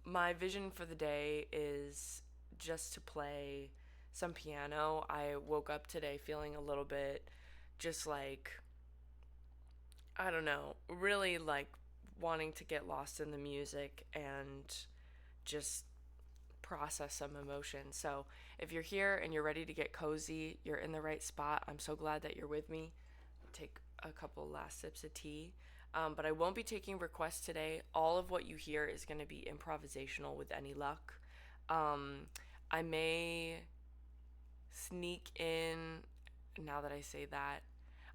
My vision for the day is just to play some piano. I woke up today feeling a little bit just like, I don't know, really like wanting to get lost in the music and just process some emotion. So if you're here and you're ready to get cozy, you're in the right spot. I'm so glad that you're with me. Take a couple last sips of tea. But I won't be taking requests today. All of what you hear is going to be improvisational with any luck. Um, I may sneak in, now that I say that,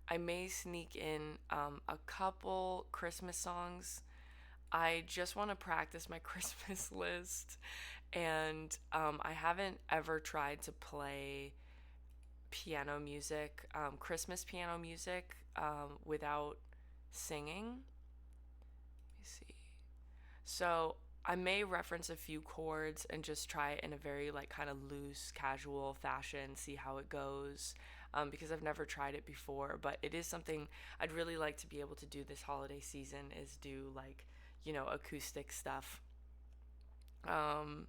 I may sneak in a couple Christmas songs. I just want to practice my Christmas list, and I haven't ever tried to play piano music, Christmas piano music, without singing. Let me see. So I may reference a few chords and just try it in a very like kind of loose, casual fashion, see how it goes, because I've never tried it before. But it is something I'd really like to be able to do this holiday season, is do like, acoustic stuff. Um,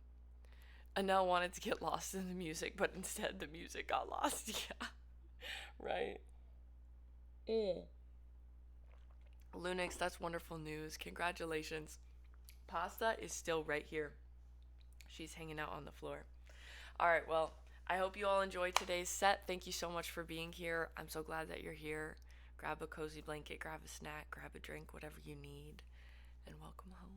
Annelle wanted to get lost in the music, but instead the music got lost. Yeah, right. Mm. Lunix, that's wonderful news. Congratulations. Pasta is still right here. She's hanging out on the floor. All right, well, I hope you all enjoyed today's set. Thank you so much for being here. I'm so glad that you're here. Grab a cozy blanket, grab a snack, grab a drink, whatever you need, and welcome home.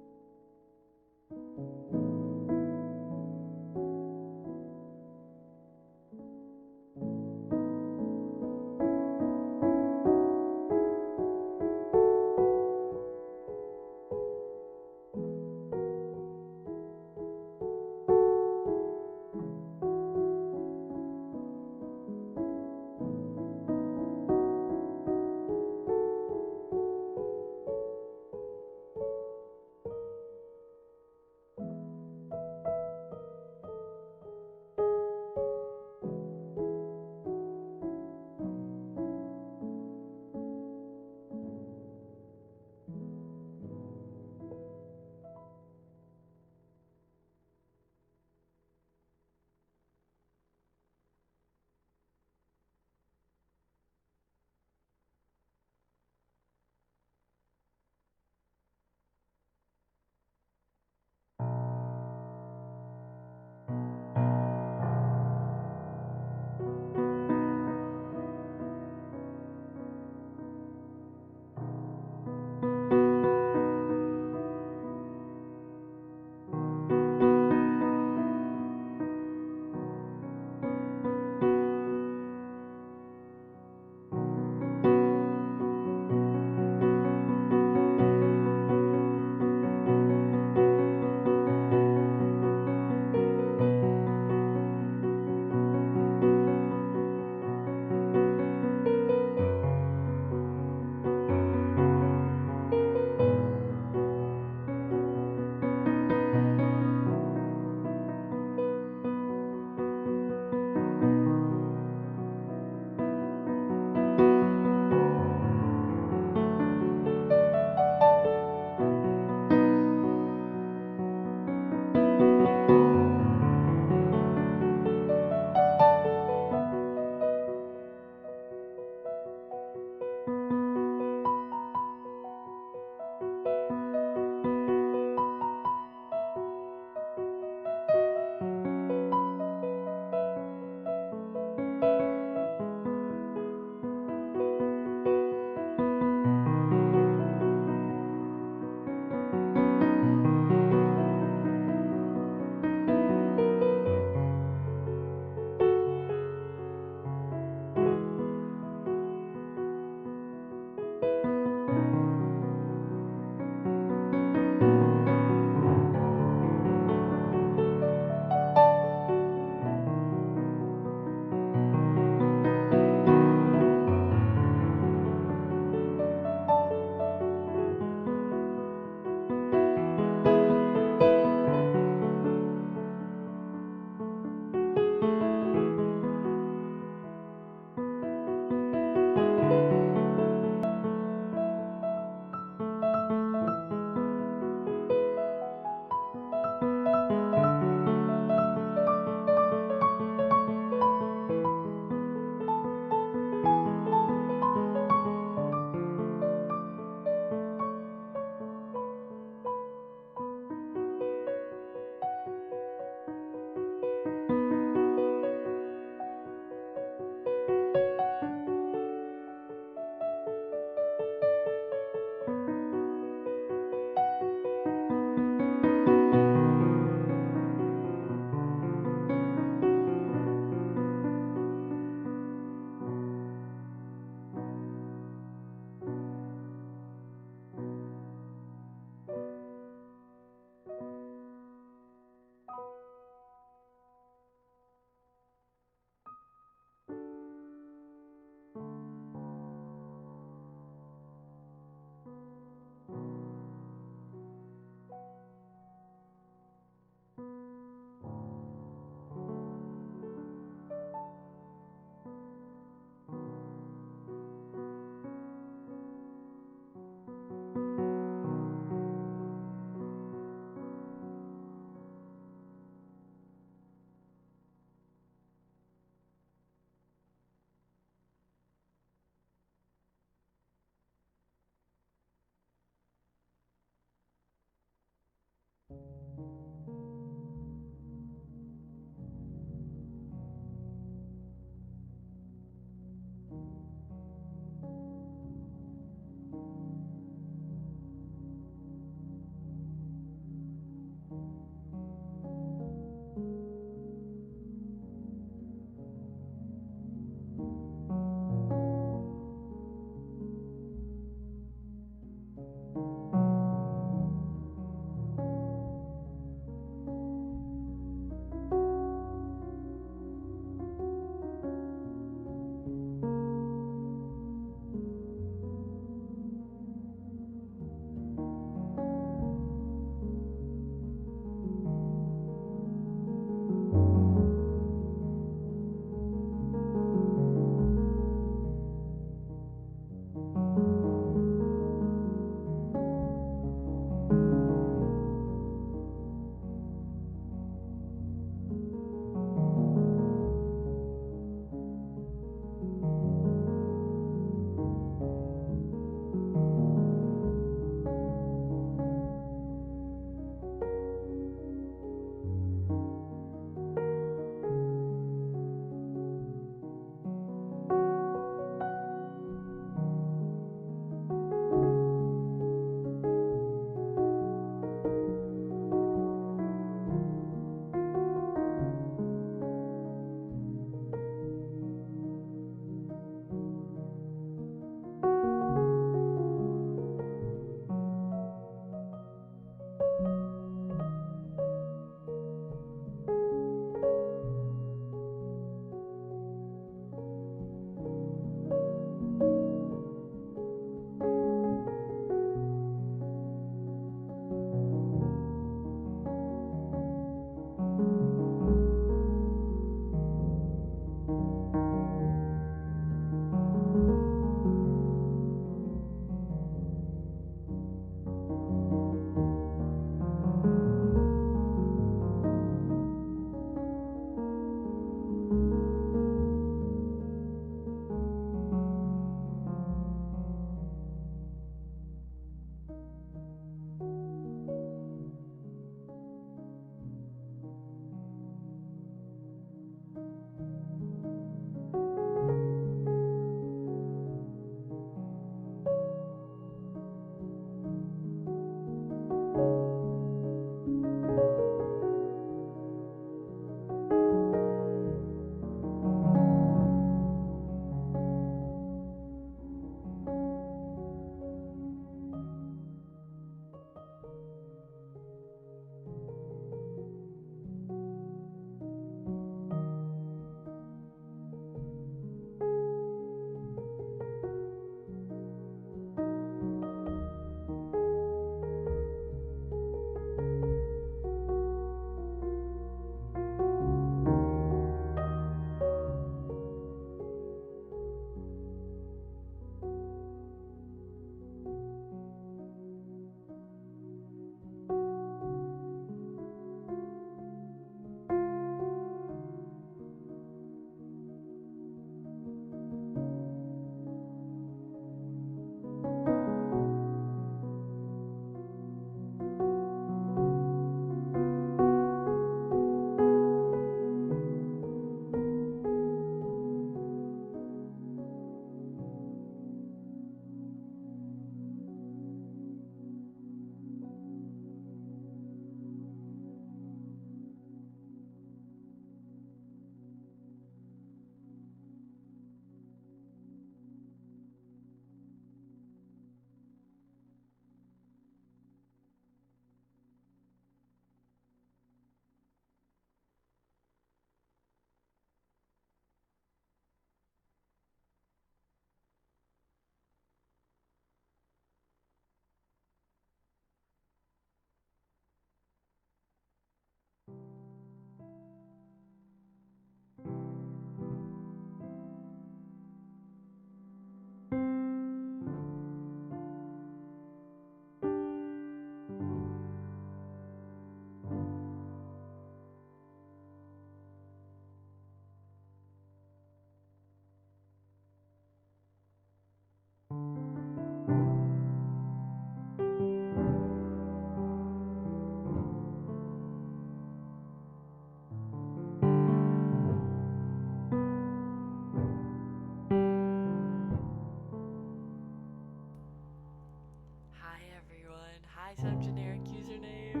some generic username.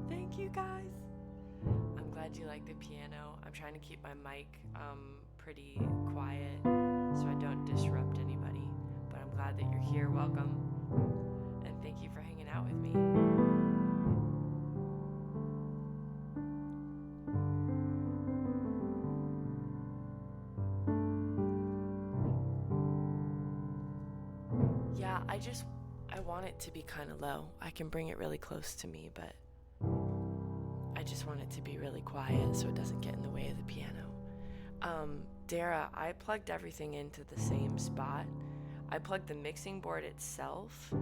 Thank you guys. I'm glad you like the piano. I'm trying to keep my mic pretty quiet so I don't disrupt anybody. But I'm glad that you're here. Welcome. And thank you for hanging out with me. Yeah, I want it to be kind of low. I can bring it really close to me, but I just want it to be really quiet so it doesn't get in the way of the piano. Dara, I plugged everything into the same spot. I plugged the mixing board itself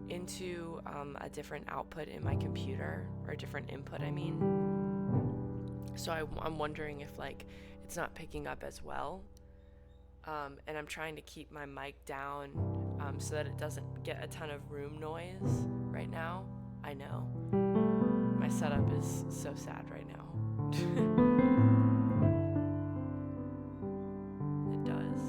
into a different output in my computer, or a different input, I mean. So I'm wondering if like it's not picking up as well. And I'm trying to keep my mic down so that it doesn't get a ton of room noise right now. I know. My setup is so sad right now. It does.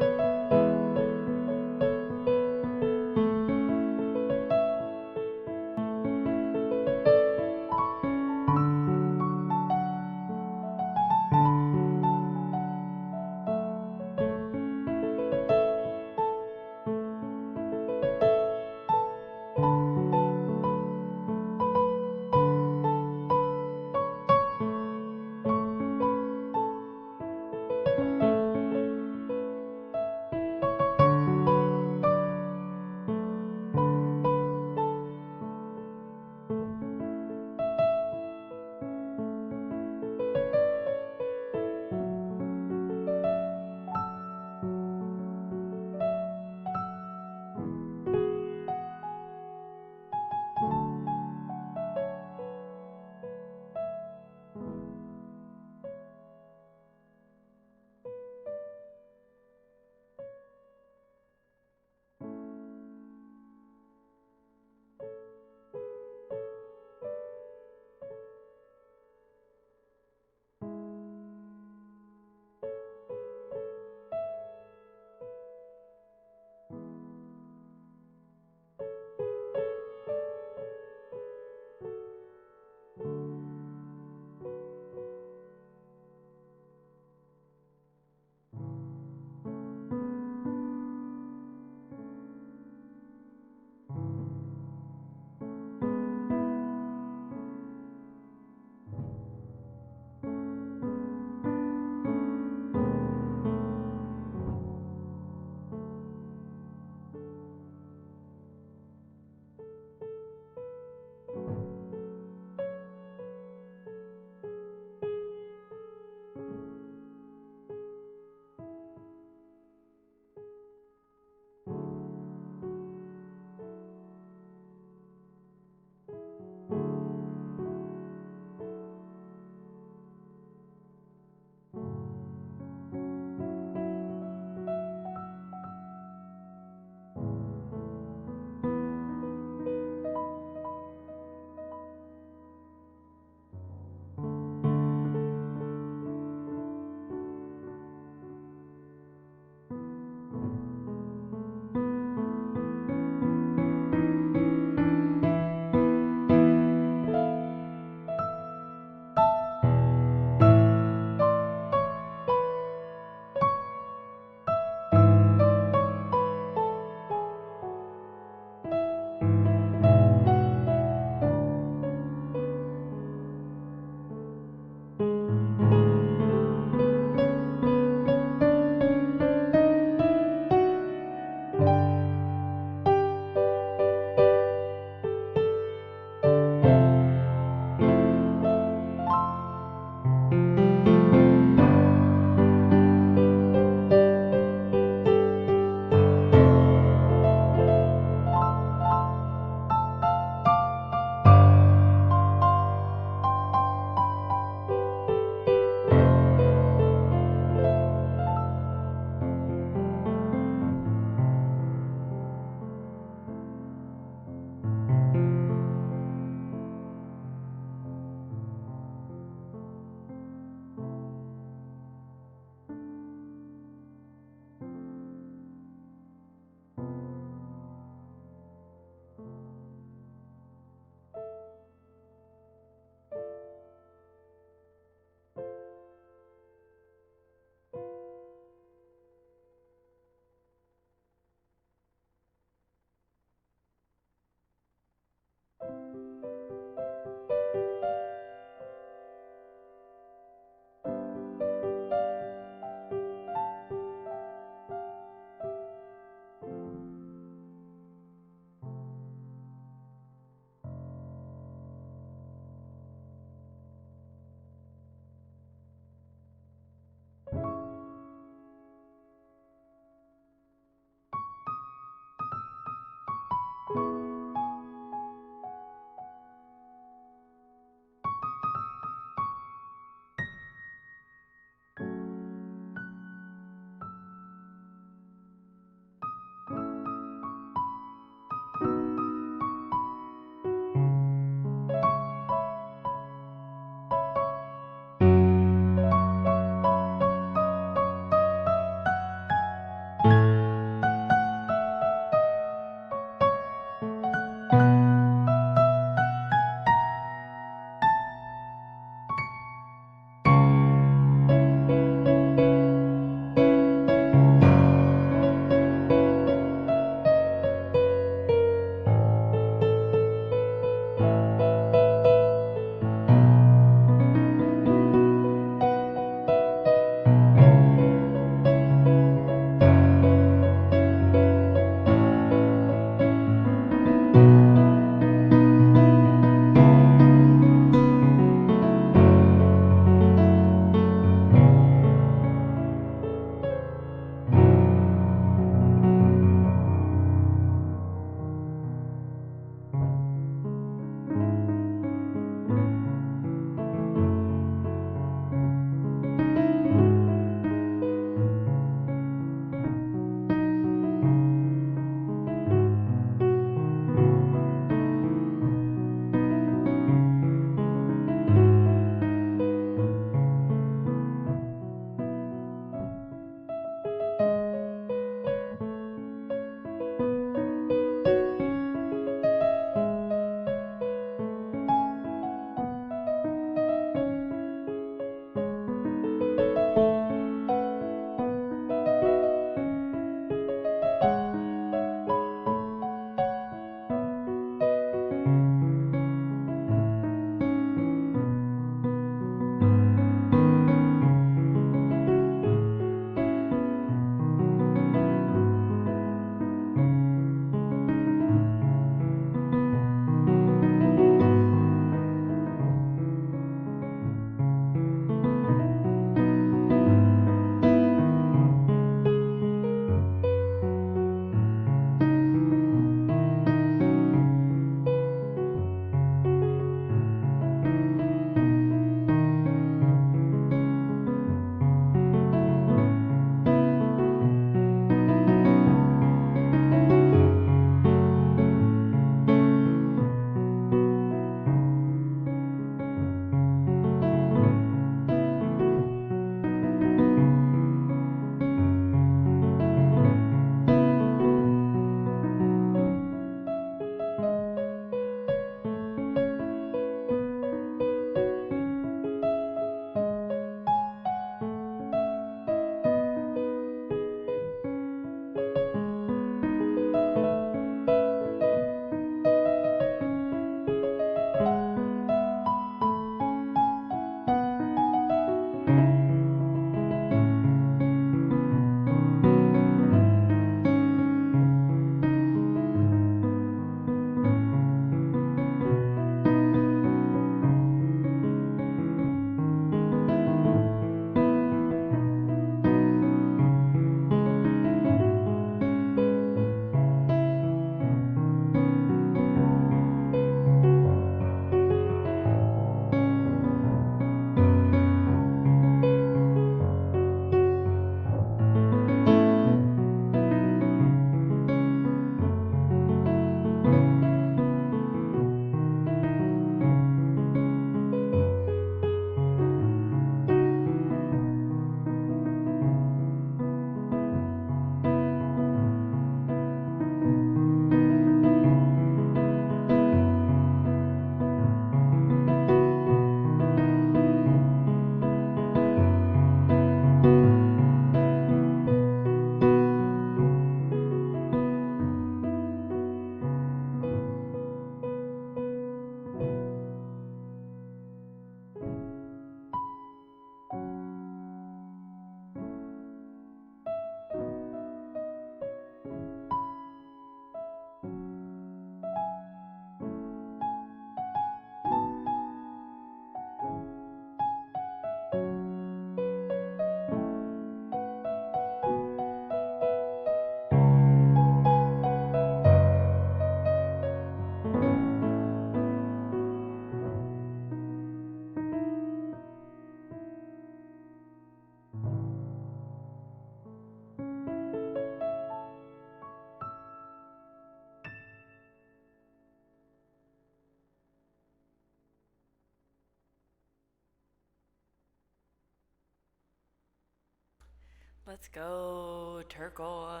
Let's go, turquoise.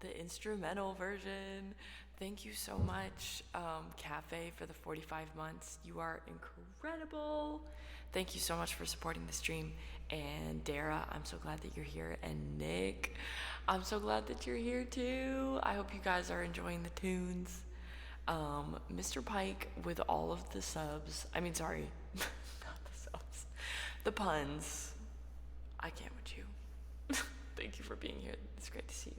The instrumental version. Thank you so much, Cafe, for the 45 months. You are incredible. Thank you so much for supporting the stream. And Dara, I'm so glad that you're here. And Nick, I'm so glad that you're here too. I hope you guys are enjoying the tunes. Mr. Pike with all of the subs. I mean, sorry, not the subs, the puns. I can't with you. Thank you for being here. It's great to see you.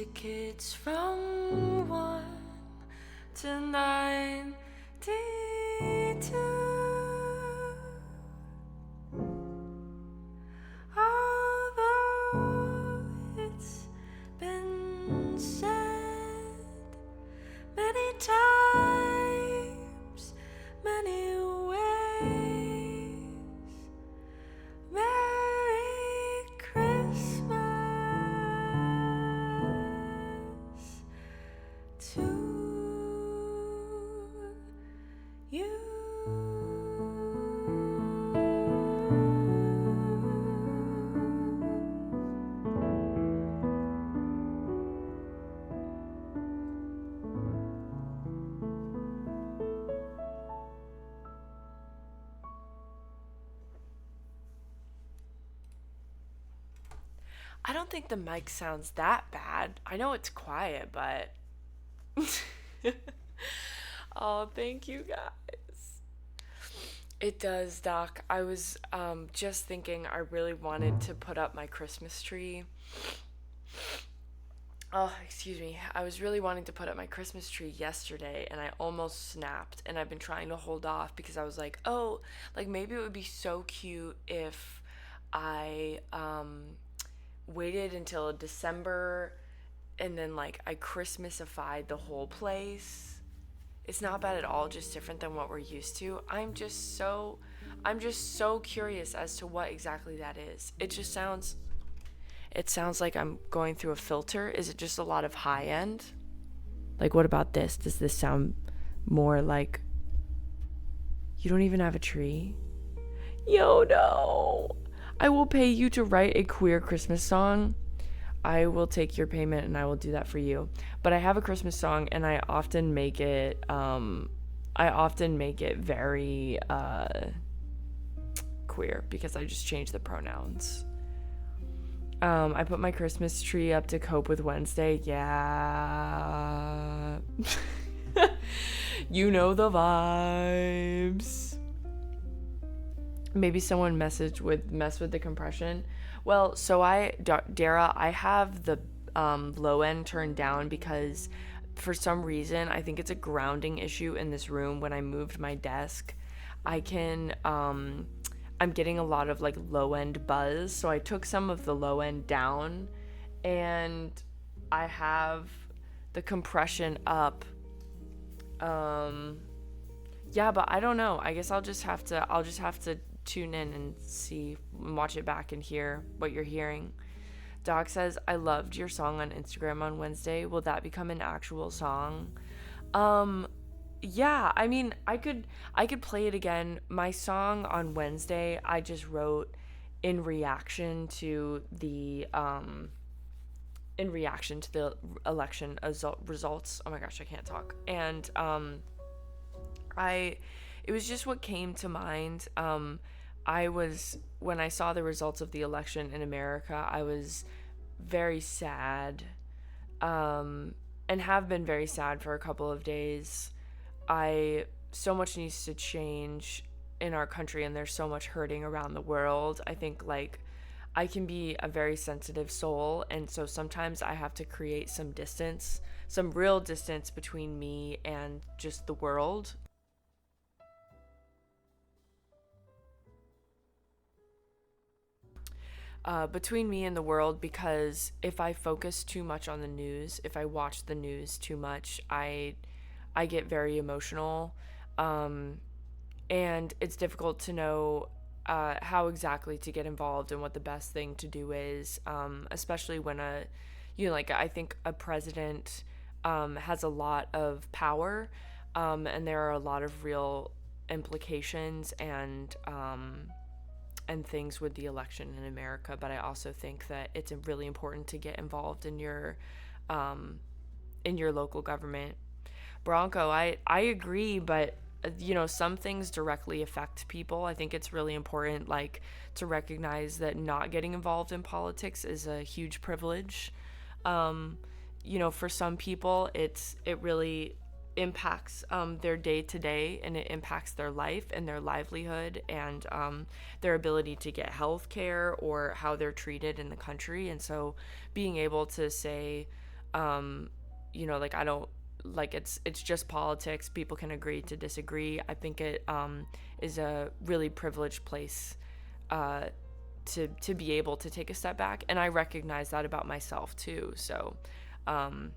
tickets from 1 to 92. Although it's been said many times, many ways, Merry Christmas to you. I don't think the mic sounds that bad. I know it's quiet, but oh, thank you guys. It does, Doc. I was just thinking I really wanted to put up my Christmas tree. Oh, excuse me. I was really wanting to put up my Christmas tree yesterday and I almost snapped, and I've been trying to hold off because I was like, "Oh, like maybe it would be so cute if I waited until December and then like I Christmasified the whole place." It's not bad at all, just different than what we're used to. I'm just so curious as to what exactly that is. It sounds like I'm going through a filter. Is it just a lot of high end? Like, what about this? Does this sound more like you don't even have a tree? Yo, no. I will pay you to write a queer Christmas song. I will take your payment and I will do that for you. But I have a Christmas song and I often make it very queer because I just change the pronouns. I put my Christmas tree up to cope with Wednesday. Yeah. You know the vibes. Maybe someone mess with the compression. Well, so Dara, I have the low end turned down because for some reason, I think it's a grounding issue in this room. When I moved my desk, I'm getting a lot of like low end buzz. So I took some of the low end down and I have the compression up. Yeah, but I don't know. I guess I'll just have to tune in and see and watch it back and hear what you're hearing. Doc says, I loved your song on Instagram on Wednesday. Will that become an actual song? Yeah, I mean, I could play it again. My song on Wednesday, I just wrote in reaction to the election results. Oh my gosh, I can't talk. And it was just what came to mind. When I saw the results of the election in America, I was very sad, and have been very sad for a couple of days. So much needs to change in our country, and there's so much hurting around the world. I think like I can be a very sensitive soul, and so sometimes I have to create some distance, some real distance between me and just the world. Between me and the world, because if I focus too much on the news, if I watch the news too much, I get very emotional, and it's difficult to know how exactly to get involved and what the best thing to do is, especially when I think a president has a lot of power, and there are a lot of real implications and things with the election in America. But I also think that it's really important to get involved in your local government. Bronco, I agree, but some things directly affect people. I think it's really important like to recognize that not getting involved in politics is a huge privilege. For some people it really impacts their day to day, and it impacts their life and their livelihood and their ability to get health care or how they're treated in the country. And so being able to say Like I don't like it's just politics. People can agree to disagree. I think it is a really privileged place uh, to be able to take a step back, and I recognize that about myself too. So um,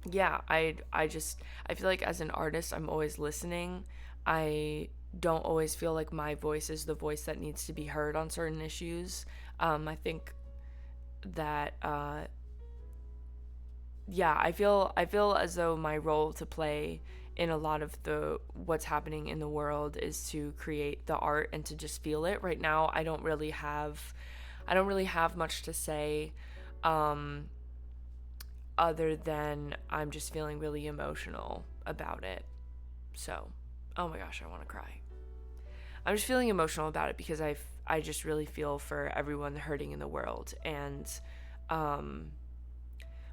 yeah, I feel like as an artist, I'm always listening. I don't always feel like my voice is the voice that needs to be heard on certain issues. I think that I feel as though my role to play in a lot of the what's happening in the world is to create the art and to just feel it. Right now, I don't really have much to say um other than I'm just feeling really emotional about it. So, oh my gosh, I want to cry. I'm just feeling emotional about it because I just really feel for everyone hurting in the world, and um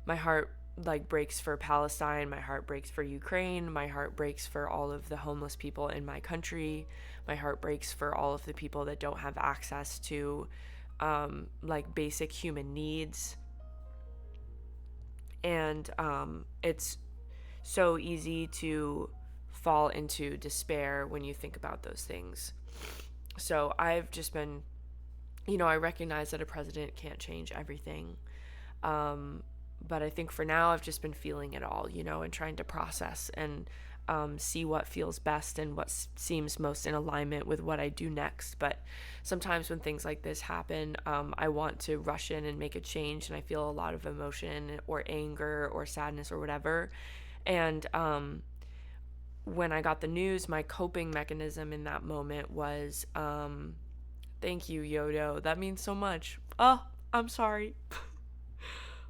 my heart like breaks for Palestine, my heart breaks for Ukraine, my heart breaks for all of the homeless people in my country, my heart breaks for all of the people that don't have access to like basic human needs. And it's so easy to fall into despair when you think about those things. So I've just been, I recognize that a president can't change everything. Um, but I think for now, I've just been feeling it all, and trying to process and see what feels best and what seems most in alignment with what I do next. But sometimes when things like this happen, I want to rush in and make a change, and I feel a lot of emotion or anger or sadness or whatever. And when I got the news, my coping mechanism in that moment was, thank you, Yodo. That means so much. Oh, I'm sorry.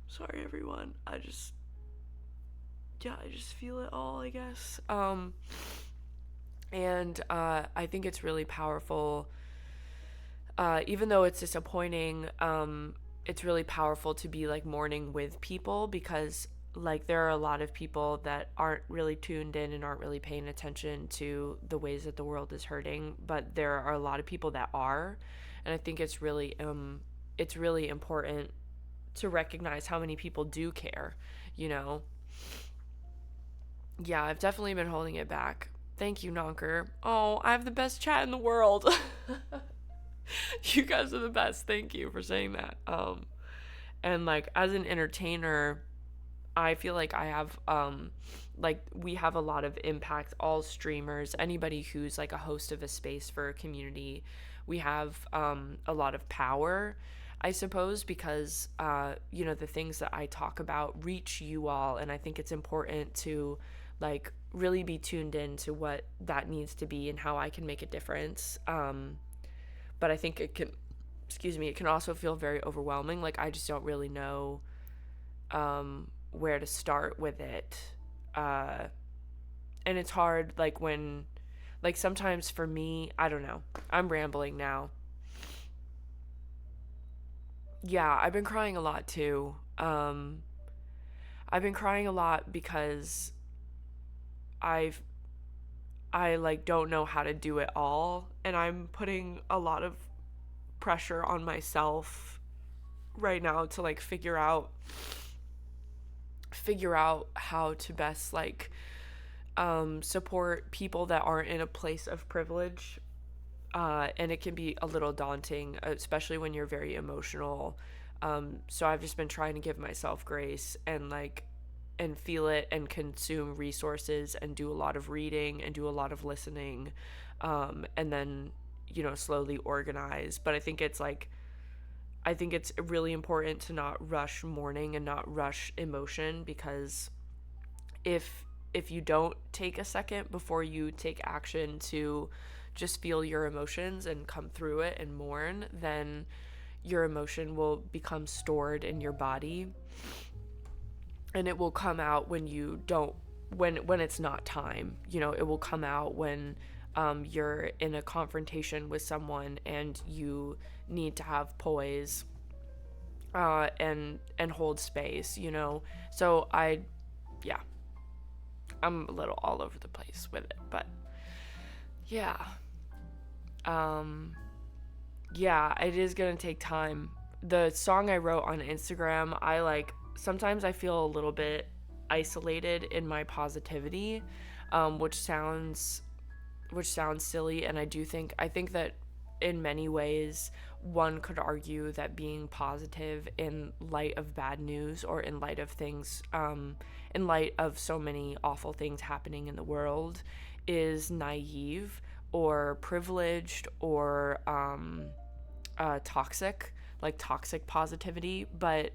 Sorry, everyone. I just feel it all, I guess. And I think it's really powerful. Even though it's disappointing, it's really powerful to be like mourning with people, because like there are a lot of people that aren't really tuned in and aren't really paying attention to the ways that the world is hurting, but there are a lot of people that are. And I think it's really important to recognize how many people do care, you know? Yeah, I've definitely been holding it back. Thank you, Nonker. Oh, I have the best chat in the world. You guys are the best. Thank you for saying that. And like as an entertainer, I feel like I have like we have a lot of impact. All streamers, anybody who's like a host of a space for a community, we have a lot of power, I suppose, because the things that I talk about reach you all, and I think it's important to like really be tuned in to what that needs to be and how I can make a difference. But I think it can also feel very overwhelming. Like I just don't really know where to start with it. And it's hard, like when, like sometimes for me, I don't know. I'm rambling now. Yeah, I've been crying a lot too. I've been crying a lot because I've I like don't know how to do it all, and I'm putting a lot of pressure on myself right now to like figure out how to best like support people that aren't in a place of privilege. And it can be a little daunting, especially when you're very emotional. So I've just been trying to give myself grace and like and feel it and consume resources and do a lot of reading and do a lot of listening, and then slowly organize. But I think it's really important to not rush mourning and not rush emotion, because if you don't take a second before you take action to just feel your emotions and come through it and mourn, then your emotion will become stored in your body, and it will come out when you don't when it's not time. It will come out when you're in a confrontation with someone and you need to have poise and hold space. So yeah, I'm a little all over the place with it, but yeah. Yeah, it is gonna take time. The song I wrote on Instagram, I like sometimes I feel a little bit isolated in my positivity, which sounds silly, and I think that in many ways one could argue that being positive in light of bad news, or in light of things, in light of so many awful things happening in the world, is naive or privileged, or toxic, like toxic positivity. But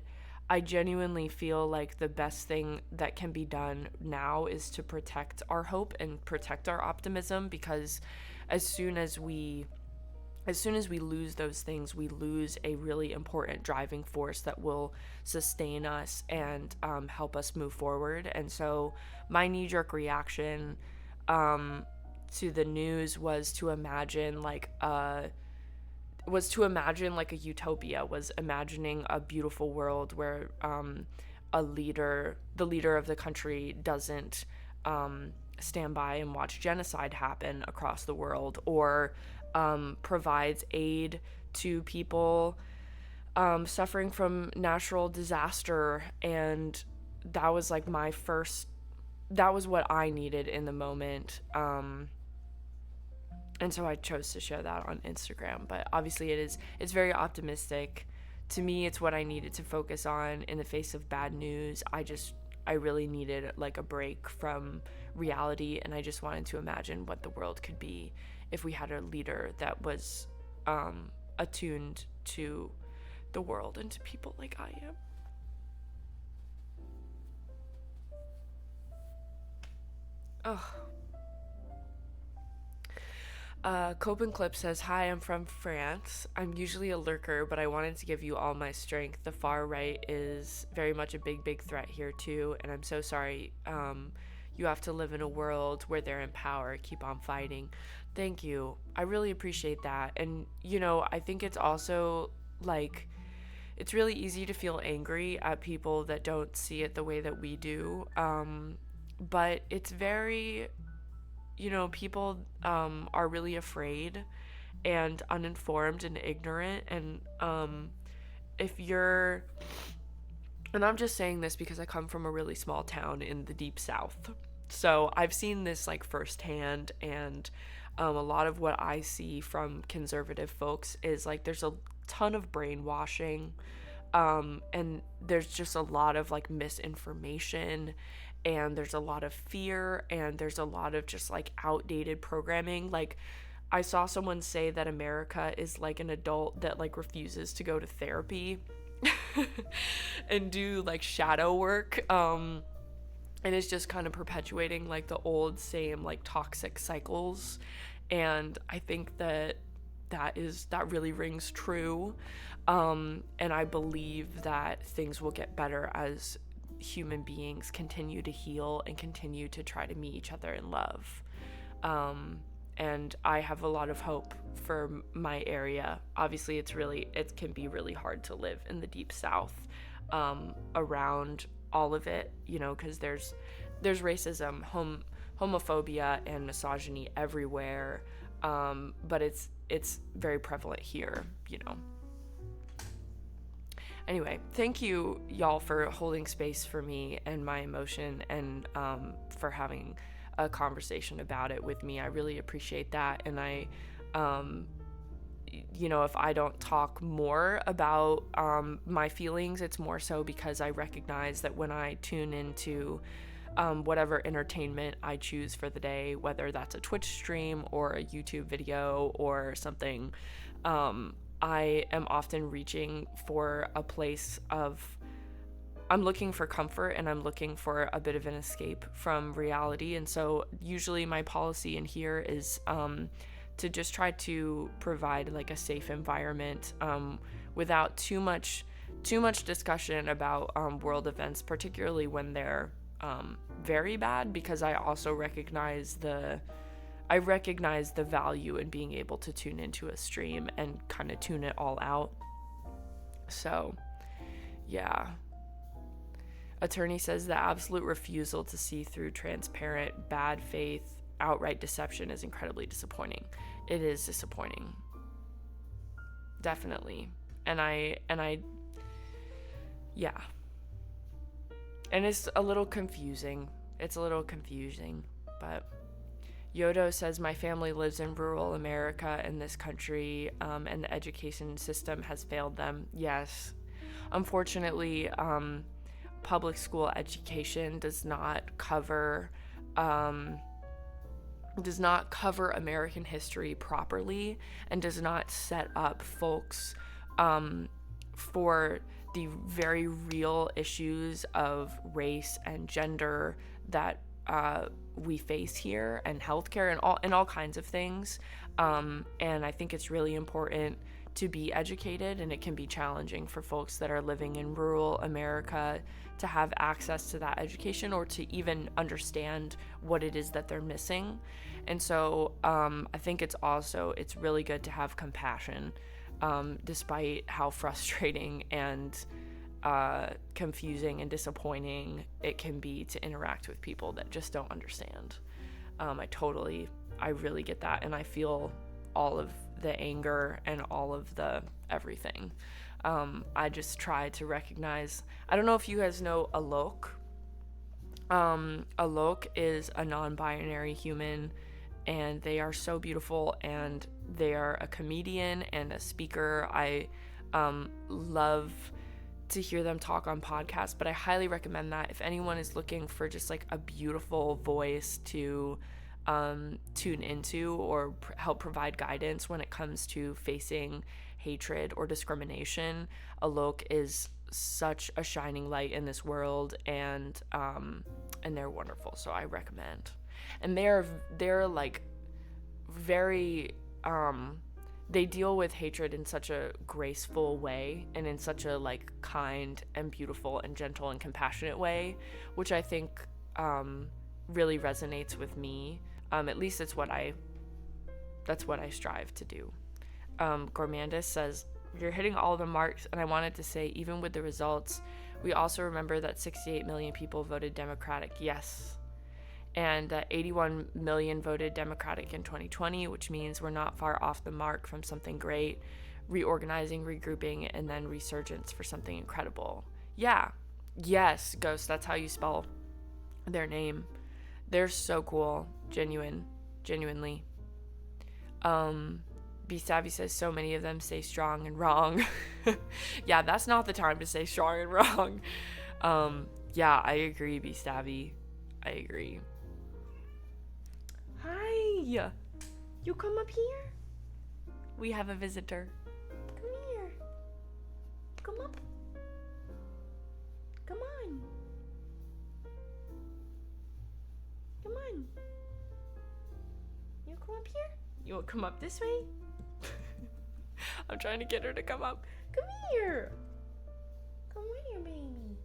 I genuinely feel like the best thing that can be done now is to protect our hope and protect our optimism, because as soon as we lose those things, we lose a really important driving force that will sustain us and help us move forward. And so my knee-jerk reaction to the news was to imagine like a utopia, was imagining a beautiful world where the leader of the country doesn't stand by and watch genocide happen across the world, or provides aid to people suffering from natural disaster. And that was like that was what I needed in the moment. And so I chose to share that on Instagram. But obviously it's very optimistic. To me, it's what I needed to focus on in the face of bad news. I really needed like a break from reality, and I just wanted to imagine what the world could be if we had a leader that was attuned to the world and to people like I am. Oh. Cope and Clip says, "Hi, I'm from France. I'm usually a lurker, but I wanted to give you all my strength. The far right is very much a big threat here too, and I'm so sorry you have to live in a world where they're in power. Keep on fighting." Thank you. I really appreciate that. And, I think it's also, like, it's really easy to feel angry at people that don't see it the way that we do. But it's very, people are really afraid and uninformed and ignorant. And and I'm just saying this because I come from a really small town in the deep South. So I've seen this like firsthand, and a lot of what I see from conservative folks is like there's a ton of brainwashing, and there's just a lot of like misinformation, and there's a lot of fear, and there's a lot of just like outdated programming. Like, I saw someone say that America is like an adult that like refuses to go to therapy and do like shadow work, and it's just kind of perpetuating like the old same like toxic cycles. And I think that really rings true, and I believe that things will get better as human beings continue to heal and continue to try to meet each other in love. And I have a lot of hope for my area. Obviously, it can be really hard to live in the deep South, around all of it, because there's racism, homophobia, and misogyny everywhere. But it's very prevalent here. Anyway, thank you, y'all, for holding space for me and my emotion, and for having a conversation about it with me. I really appreciate that. And I, if I don't talk more about my feelings, it's more so because I recognize that when I tune into whatever entertainment I choose for the day, whether that's a Twitch stream or a YouTube video or something, I am often reaching for a place I'm looking for comfort, and I'm looking for a bit of an escape from reality. And so usually my policy in here is to just try to provide like a safe environment, without too much discussion about world events, particularly when they're very bad, because I also recognize the value in being able to tune into a stream and kind of tune it all out. So, yeah. Attorney says the absolute refusal to see through transparent, bad faith, outright deception is incredibly disappointing. It is disappointing. Definitely. And I yeah. And it's a little confusing. It's a little confusing, but Yodo says, my family lives in rural America in this country, and the education system has failed them. Yes. Unfortunately, public school education does not cover American history properly, and does not set up folks for the very real issues of race and gender that we face here, and healthcare, and all kinds of things. And I think it's really important to be educated, and it can be challenging for folks that are living in rural America to have access to that education, or to even understand what it is that they're missing. And so I think it's really good to have compassion, despite how frustrating and confusing and disappointing it can be to interact with people that just don't understand. I really get that, and I feel all of the anger and all of the everything. I just try to recognize, I don't know if you guys know Alok. Alok is a non-binary human, and they are so beautiful, and they are a comedian and a speaker. I love to hear them talk on podcasts, but I highly recommend that if anyone is looking for just like a beautiful voice to tune into, or help provide guidance when it comes to facing hatred or discrimination. Alok is such a shining light in this world, and they're wonderful, so I recommend. And they're like very they deal with hatred in such a graceful way, and in such a like kind and beautiful and gentle and compassionate way, which I think really resonates with me. At least that's what I strive to do. Gormandus says, you're hitting all the marks, and I wanted to say, even with the results, we also remember that 68 million people voted Democratic. Yes. And 81 million voted Democratic in 2020, which means we're not far off the mark from something great, reorganizing, regrouping, and then resurgence for something incredible. Yeah. Yes, Ghost, that's how you spell their name. They're so cool. Genuinely. Be Savvy says, so many of them say strong and wrong. Yeah, that's not the time to say strong and wrong. Yeah, I agree, Be Savvy. I agree. Hi! You come up here? We have a visitor. Come here. Come up. Come on. Come on. You come up here? You want to come up this way? I'm trying to get her to come up. Come here. Come here, baby.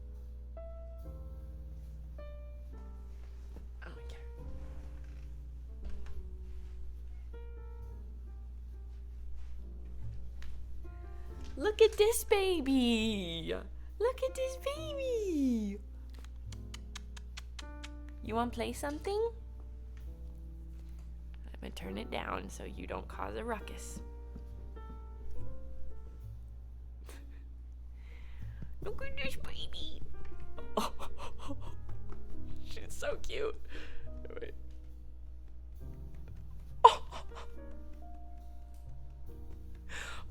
Oh my God. Look at this baby. Look at this baby. You want to play something? I'm going to turn it down so you don't cause a ruckus. Look at this baby. Oh, she's so cute. Wait. Oh.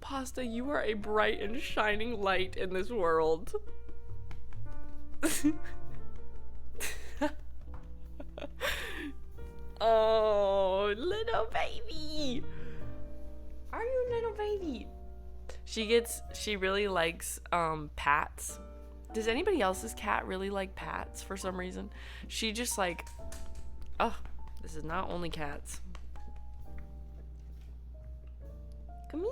Pasta, you are a bright and shining light in this world. Oh, little baby. Are you a little baby? She really likes pats. Does anybody else's cat really like pats for some reason? She just like, oh, this is not only cats. Come here.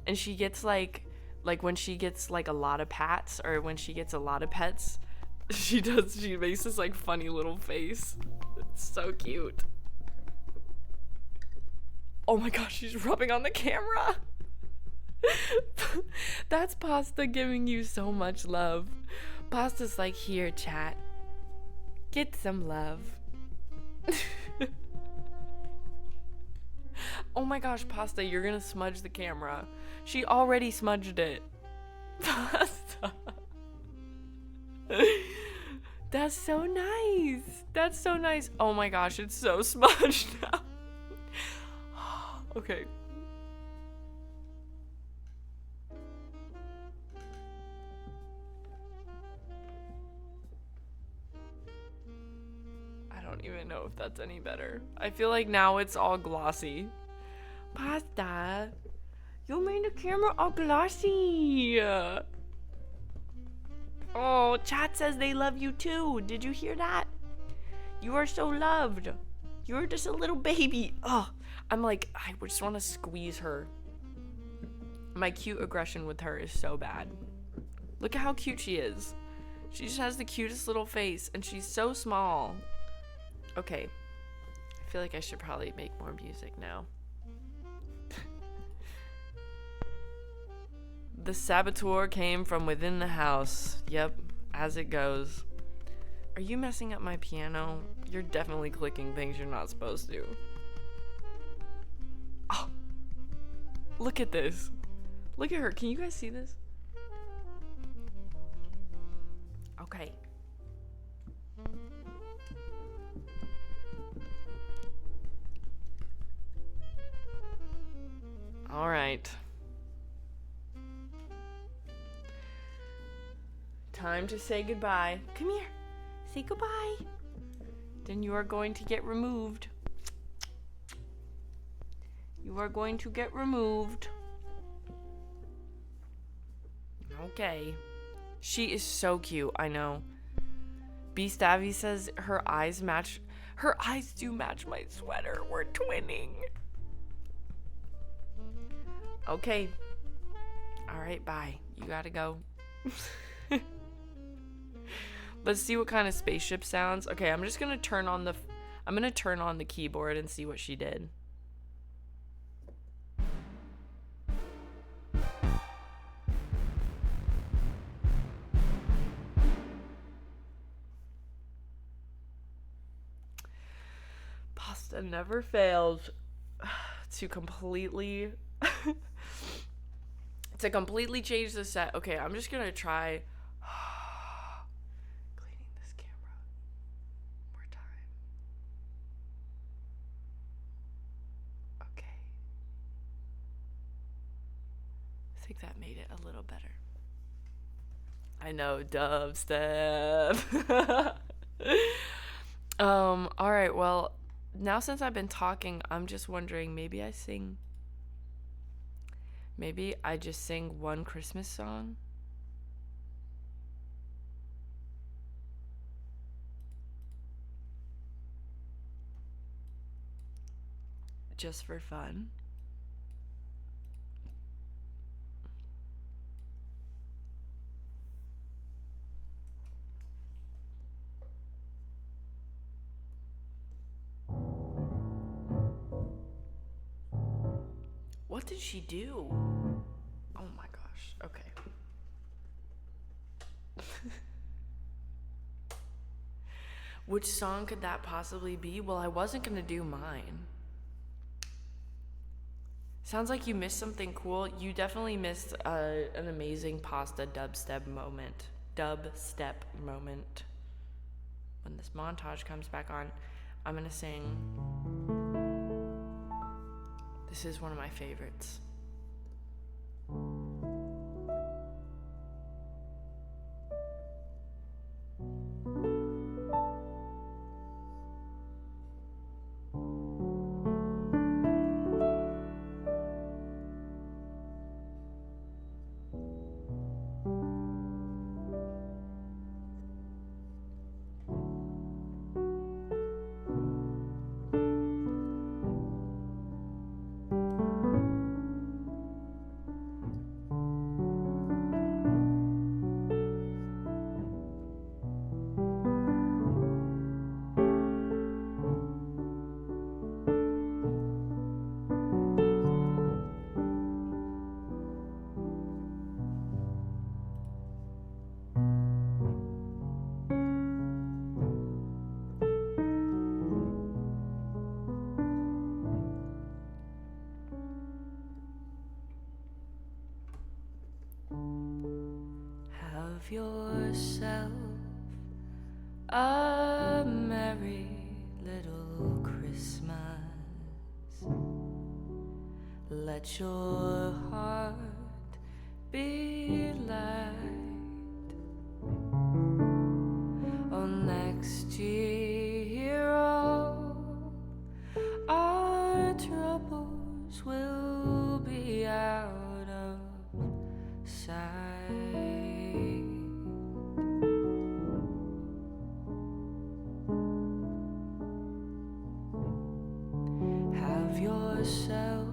And she gets like when she gets like a lot of pats, or when she gets a lot of pets, she makes this like funny little face. It's so cute. Oh my gosh, she's rubbing on the camera. That's Pasta giving you so much love. Pasta's like, here, chat. Get some love. Oh my gosh, Pasta, you're gonna smudge the camera. She already smudged it. Pasta. That's so nice. That's so nice. Oh my gosh, it's so smudged now. Okay. I don't even know if that's any better. I feel like now it's all glossy. Pasta, you made the camera all glossy. Oh, chat says they love you too. Did you hear that? You are so loved. You're just a little baby. Oh, I'm like, I just want to squeeze her. My cute aggression with her is so bad. Look at how cute she is. She just has the cutest little face, and she's so small. Okay. I feel like I should probably make more music now. The saboteur came from within the house. Yep, as it goes. Are you messing up my piano? You're definitely clicking things you're not supposed to. Oh, look at this. Look at her. Can you guys see this? Okay. All right. Time to say goodbye. Come here. Say goodbye. Then you are going to get removed. You are going to get removed. Okay. She is so cute, I know. B Stabby says her eyes match. Her eyes do match my sweater. We're twinning. Okay. Alright, bye. You gotta go. Let's see what kind of spaceship sounds. Okay, I'm just gonna turn on the keyboard and see what she did. Pasta never failed to completely change the set. Okay, I'm just gonna try cleaning this camera one more time. Okay. I think that made it a little better. I know, dubstep. Alright, well, now since I've been talking, I'm just wondering, maybe I just sing one Christmas song? Just for fun. What did she do? Oh my gosh. Okay. Which song could that possibly be? Well, I wasn't gonna do mine. Sounds like you missed something cool. You definitely missed an amazing pasta dubstep moment. When this montage comes back on, I'm gonna sing. This is one of my favorites. let your heart be light. Oh, next year all our troubles will be out of sight. Have yourself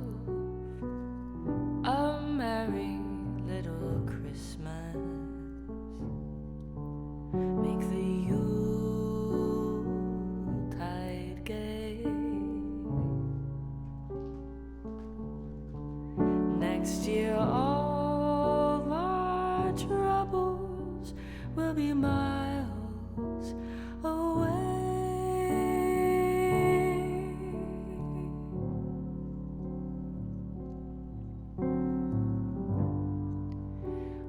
a merry little Christmas. Make the Yuletide gay. Next year all our troubles will be miles away.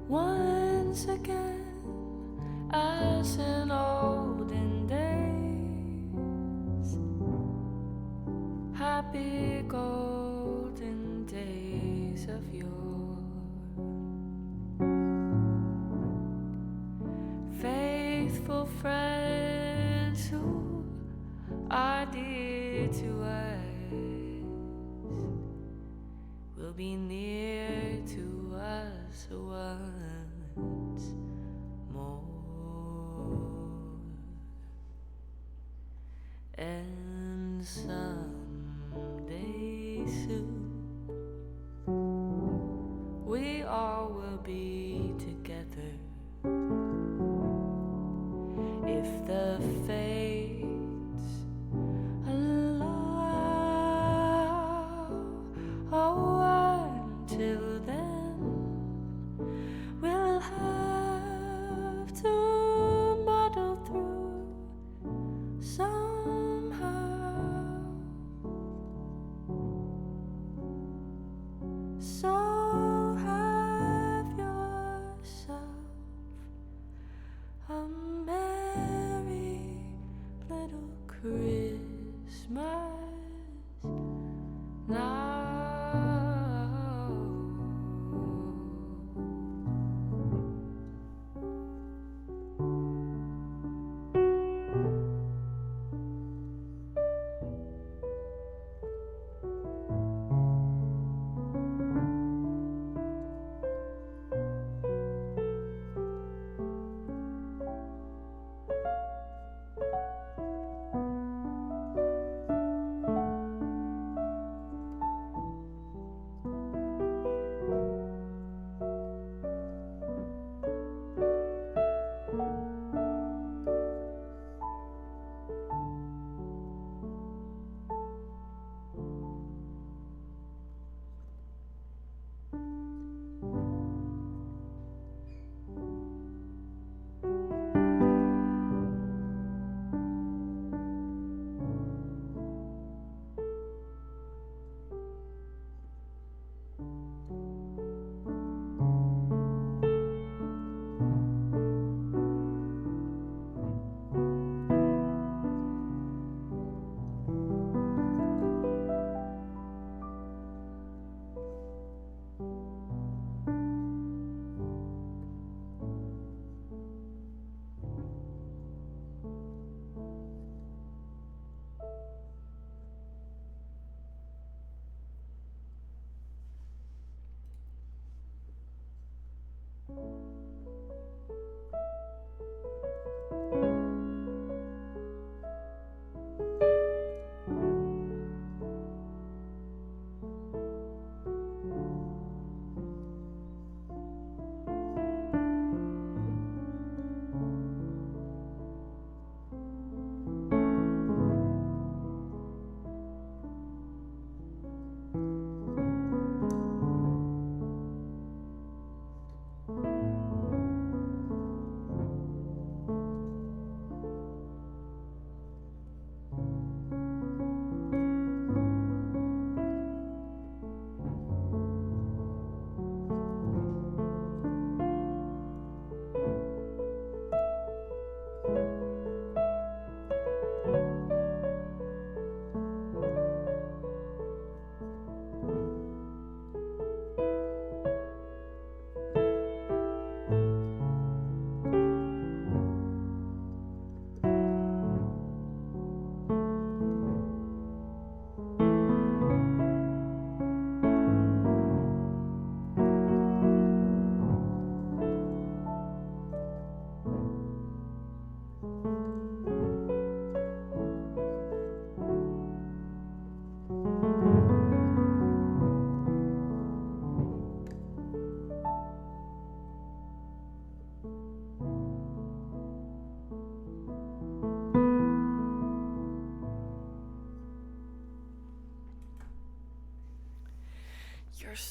Once again, as in olden days, happy golden days of yore, faithful friends who are dear to us will be near to us once more. And someday soon we all will be together if the fates allow. Oh, until then we'll have to muddle through somehow. So have yourself a merry little Christmas now.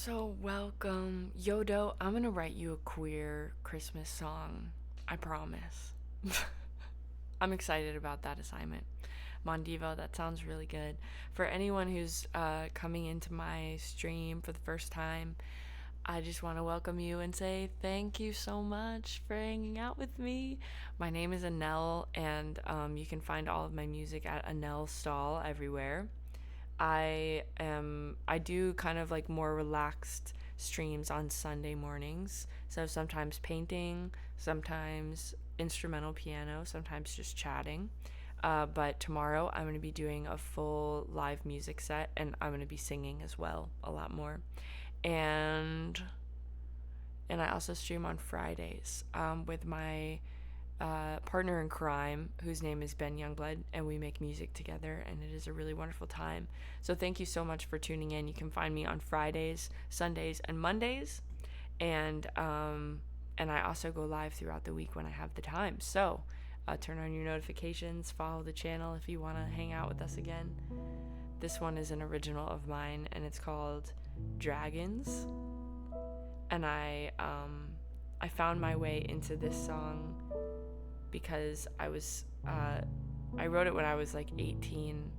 so welcome. Yodo, I'm gonna write you a queer Christmas song. I promise. I'm excited about that assignment. Mondivo, that sounds really good. For anyone who's coming into my stream for the first time, I just want to welcome you and say thank you so much for hanging out with me. My name is Annelle, and you can find all of my music at Annelle Stall everywhere. I do kind of like more relaxed streams on Sunday mornings. So sometimes painting, sometimes instrumental piano, sometimes just chatting. But tomorrow I'm going to be doing a full live music set, and I'm going to be singing as well, a lot more. And I also stream on Fridays with my partner in crime, whose name is Ben Youngblood, and we make music together, and it is a really wonderful time. So thank you so much for tuning in. You can find me on Fridays, Sundays, and Mondays, and I also go live throughout the week when I have the time. So turn on your notifications, follow the channel if you want to hang out with us again. This one is an original of mine, and it's called Dragons. And I found my way into this song because I wrote it when I was like 18.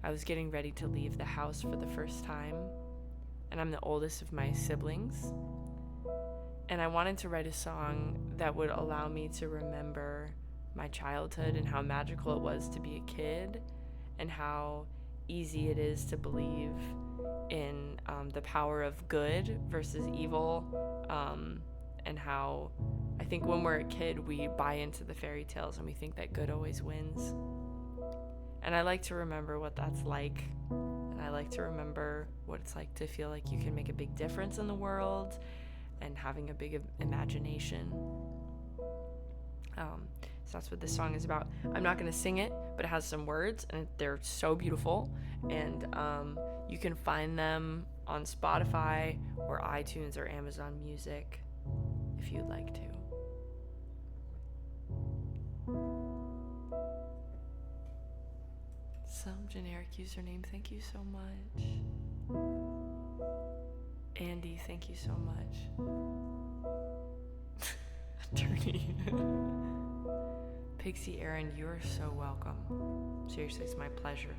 I was getting ready to leave the house for the first time, and I'm the oldest of my siblings. And I wanted to write a song that would allow me to remember my childhood and how magical it was to be a kid, and how easy it is to believe in the power of good versus evil, and how I think when we're a kid we buy into the fairy tales and we think that good always wins. And I like to remember what that's like, and I like to remember what it's like to feel like you can make a big difference in the world and having a big imagination. So that's what this song is about. I'm not going to sing it, but it has some words, and they're so beautiful. And you can find them on Spotify or iTunes or Amazon Music if you'd like to. Some generic username, thank you so much. Andy, thank you so much. Attorney. Pixie Aaron, you are so welcome. Seriously, it's my pleasure.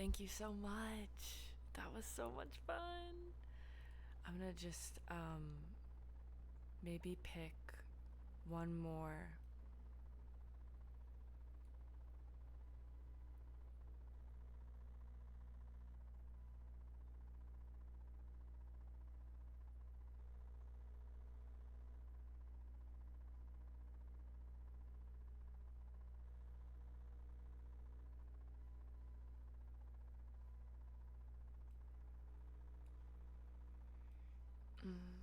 Thank you so much. That was so much fun. I'm gonna just maybe pick one more.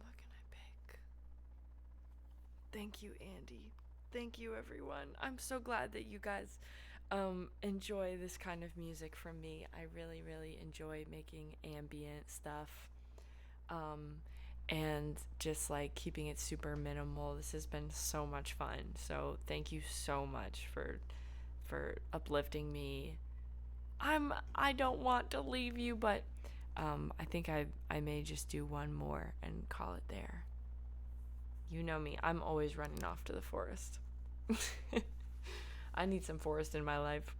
What can I pick? Thank you, Andy. Thank you, everyone. I'm so glad that you guys enjoy this kind of music from me. I really, really enjoy making ambient stuff. Um, and just like keeping it super minimal. This has been so much fun. So thank you so much for uplifting me. I don't want to leave you, but I think I may just do one more and call it there. You know me. I'm always running off to the forest. I need some forest in my life.